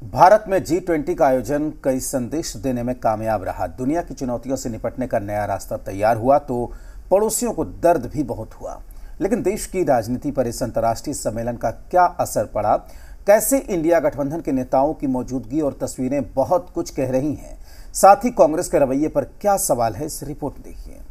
भारत में G20 का आयोजन कई संदेश देने में कामयाब रहा। दुनिया की चुनौतियों से निपटने का नया रास्ता तैयार हुआ तो पड़ोसियों को दर्द भी बहुत हुआ। लेकिन देश की राजनीति पर इस अंतर्राष्ट्रीय सम्मेलन का क्या असर पड़ा, कैसे इंडिया गठबंधन के नेताओं की मौजूदगी और तस्वीरें बहुत कुछ कह रही हैं, साथ ही कांग्रेस के रवैये पर क्या सवाल है, इस रिपोर्ट में देखिए।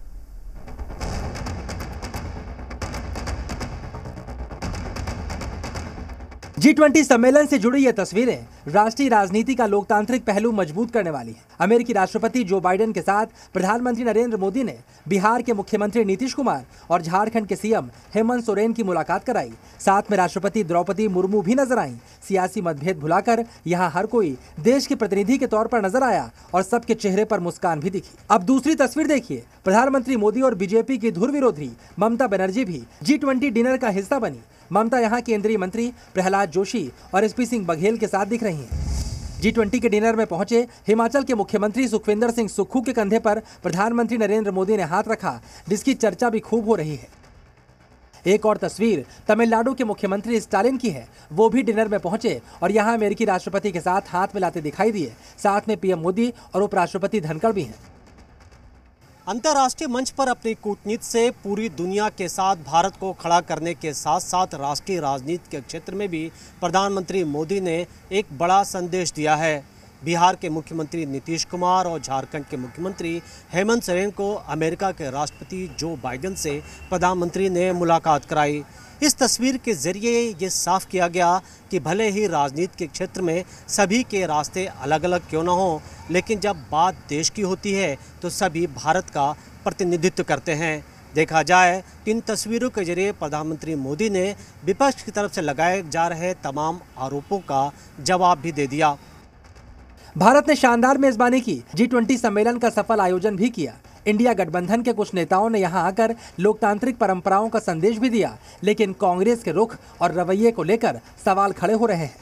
G20 सम्मेलन से जुड़ी ये तस्वीरें राष्ट्रीय राजनीति का लोकतांत्रिक पहलू मजबूत करने वाली हैं। अमेरिकी राष्ट्रपति जो बाइडेन के साथ प्रधानमंत्री नरेंद्र मोदी ने बिहार के मुख्यमंत्री नीतीश कुमार और झारखंड के सीएम हेमंत सोरेन की मुलाकात कराई। साथ में राष्ट्रपति द्रौपदी मुर्मू भी नजर आईं। सियासी मतभेद भुलाकर यहाँ हर कोई देश के प्रतिनिधि के तौर पर नजर आया और सबके चेहरे पर मुस्कान भी दिखी। अब दूसरी तस्वीर देखिए, प्रधानमंत्री मोदी और बीजेपी की धुर विरोधी ममता बनर्जी भी G20 डिनर का हिस्सा बनी। ममता यहाँ केंद्रीय मंत्री प्रहलाद जोशी और एसपी सिंह बघेल के साथ दिख रही हैं। G20 के डिनर में पहुंचे हिमाचल के मुख्यमंत्री सुखविंदर सिंह सुक्खू के कंधे पर प्रधानमंत्री नरेंद्र मोदी ने हाथ रखा, जिसकी चर्चा भी खूब हो रही है। एक और तस्वीर तमिलनाडु के मुख्यमंत्री स्टालिन की है। वो भी डिनर में पहुंचे और यहाँ अमेरिकी राष्ट्रपति के साथ हाथ मिलाते दिखाई दिए। साथ में पीएम मोदी और उपराष्ट्रपति धनखड़ भी हैं। अंतर्राष्ट्रीय मंच पर अपनी कूटनीति से पूरी दुनिया के साथ भारत को खड़ा करने के साथ साथ राष्ट्रीय राजनीति के क्षेत्र में भी प्रधानमंत्री मोदी ने एक बड़ा संदेश दिया है। बिहार के मुख्यमंत्री नीतीश कुमार और झारखंड के मुख्यमंत्री हेमंत सोरेन को अमेरिका के राष्ट्रपति जो बाइडेन से प्रधानमंत्री ने मुलाकात कराई। इस तस्वीर के जरिए ये साफ किया गया कि भले ही राजनीति के क्षेत्र में सभी के रास्ते अलग अलग क्यों न हों, लेकिन जब बात देश की होती है तो सभी भारत का प्रतिनिधित्व करते हैं। देखा जाए तो इन तस्वीरों के जरिए प्रधानमंत्री मोदी ने विपक्ष की तरफ से लगाए जा रहे तमाम आरोपों का जवाब भी दे दिया। भारत ने शानदार मेजबानी की। G20 सम्मेलन का सफल आयोजन भी किया। इंडिया गठबंधन के कुछ नेताओं ने यहां आकर लोकतांत्रिक परंपराओं का संदेश भी दिया, लेकिन कांग्रेस के रुख और रवैये को लेकर सवाल खड़े हो रहे हैं।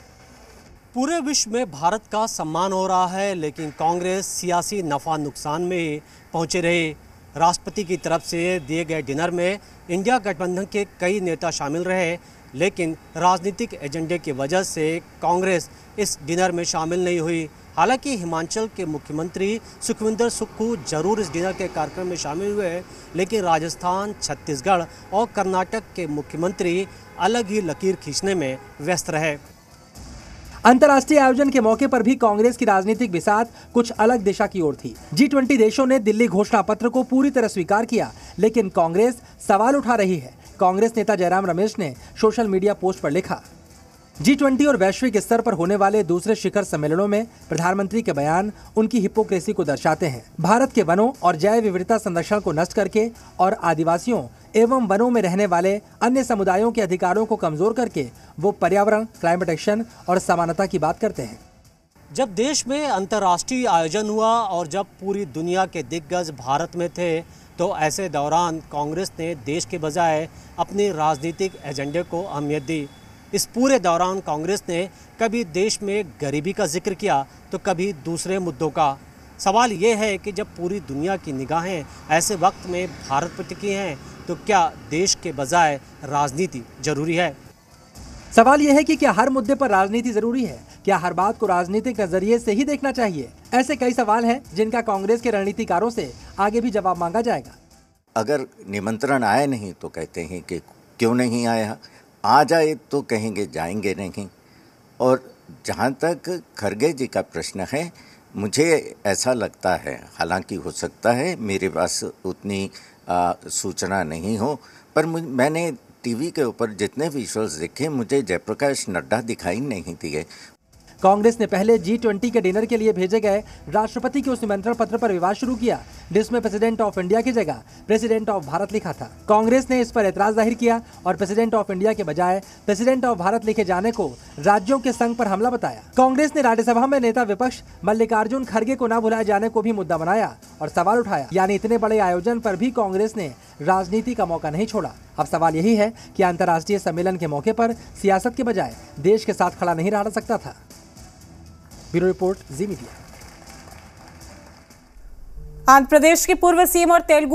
पूरे विश्व में भारत का सम्मान हो रहा है, लेकिन कांग्रेस सियासी नफा नुकसान में पहुंचे रहे। राष्ट्रपति की तरफ से दिए गए डिनर में इंडिया गठबंधन के कई नेता शामिल रहे, लेकिन राजनीतिक एजेंडे की वजह से कांग्रेस इस डिनर में शामिल नहीं हुई। हालांकि हिमाचल के मुख्यमंत्री सुखविंदर सुक्खू जरूर इस डिनर के कार्यक्रम में शामिल हुए, लेकिन राजस्थान, छत्तीसगढ़ और कर्नाटक के मुख्यमंत्री अलग ही लकीर खींचने में व्यस्त रहे। अंतर्राष्ट्रीय आयोजन के मौके पर भी कांग्रेस की राजनीतिक बिसात कुछ अलग दिशा की ओर थी। G20 देशों ने दिल्ली घोषणा पत्र को पूरी तरह स्वीकार किया, लेकिन कांग्रेस सवाल उठा रही है। कांग्रेस नेता जयराम रमेश ने सोशल मीडिया पोस्ट पर लिखा, G20 और वैश्विक स्तर पर होने वाले दूसरे शिखर सम्मेलनों में प्रधानमंत्री के बयान उनकी हिपोक्रेसी को दर्शाते हैं। भारत के वनों और जैव विविधता संरक्षण को नष्ट करके और आदिवासियों एवं वनों में रहने वाले अन्य समुदायों के अधिकारों को कमजोर करके वो पर्यावरण, क्लाइमेट एक्शन और समानता की बात करते हैं। जब देश में अंतर्राष्ट्रीय आयोजन हुआ और जब पूरी दुनिया के दिग्गज भारत में थे, तो ऐसे दौरान कांग्रेस ने देश के बजाय अपने राजनीतिक एजेंडे को अहमियत दी। इस पूरे दौरान कांग्रेस ने कभी देश में गरीबी का जिक्र किया तो कभी दूसरे मुद्दों का। सवाल ये है कि जब पूरी दुनिया की निगाहें ऐसे वक्त में भारत पर टिकी हैं, तो क्या देश के बजाय राजनीति जरूरी है? सवाल यह है कि क्या हर मुद्दे पर राजनीति जरूरी है? क्या हर बात को राजनीतिक नजरिए से ही देखना चाहिए? ऐसे कई सवाल हैं जिनका कांग्रेस के रणनीतिकारों से आगे भी जवाब मांगा जाएगा। अगर निमंत्रण आया नहीं तो कहते हैं कि क्यों नहीं आया, आ जाए तो कहेंगे जाएंगे नहीं। और जहाँ तक खरगे जी का प्रश्न है, मुझे ऐसा लगता है, हालांकि हो सकता है मेरे पास उतनी सूचना नहीं हो, पर मैंने टीवी के ऊपर जितने विजुअल्स देखे, मुझे जयप्रकाश नड्डा दिखाई नहीं दिए। कांग्रेस ने पहले G20 के डिनर के लिए भेजे गए राष्ट्रपति के उस निमंत्रण पत्र पर विवाद शुरू किया, जिसमें प्रेसिडेंट ऑफ इंडिया की जगह प्रेसिडेंट ऑफ भारत लिखा था। कांग्रेस ने इस पर एतराज जाहिर किया और प्रेसिडेंट ऑफ इंडिया के बजाय प्रेसिडेंट ऑफ भारत लिखे जाने को राज्यों के संघ पर हमला बताया। कांग्रेस ने राज्यसभा में नेता विपक्ष मल्लिकार्जुन खड़गे को न भुलाए जाने को भी मुद्दा बनाया और सवाल उठाया। यानी इतने बड़े आयोजन पर भी कांग्रेस ने राजनीति का मौका नहीं छोड़ा। अब सवाल यही है कि अंतर्राष्ट्रीय सम्मेलन के मौके पर सियासत के बजाय देश के साथ खड़ा नहीं रह सकता था। ब्यूरो रिपोर्ट, जी मीडिया। आंध्र प्रदेश के पूर्व सीएम और तेलुगु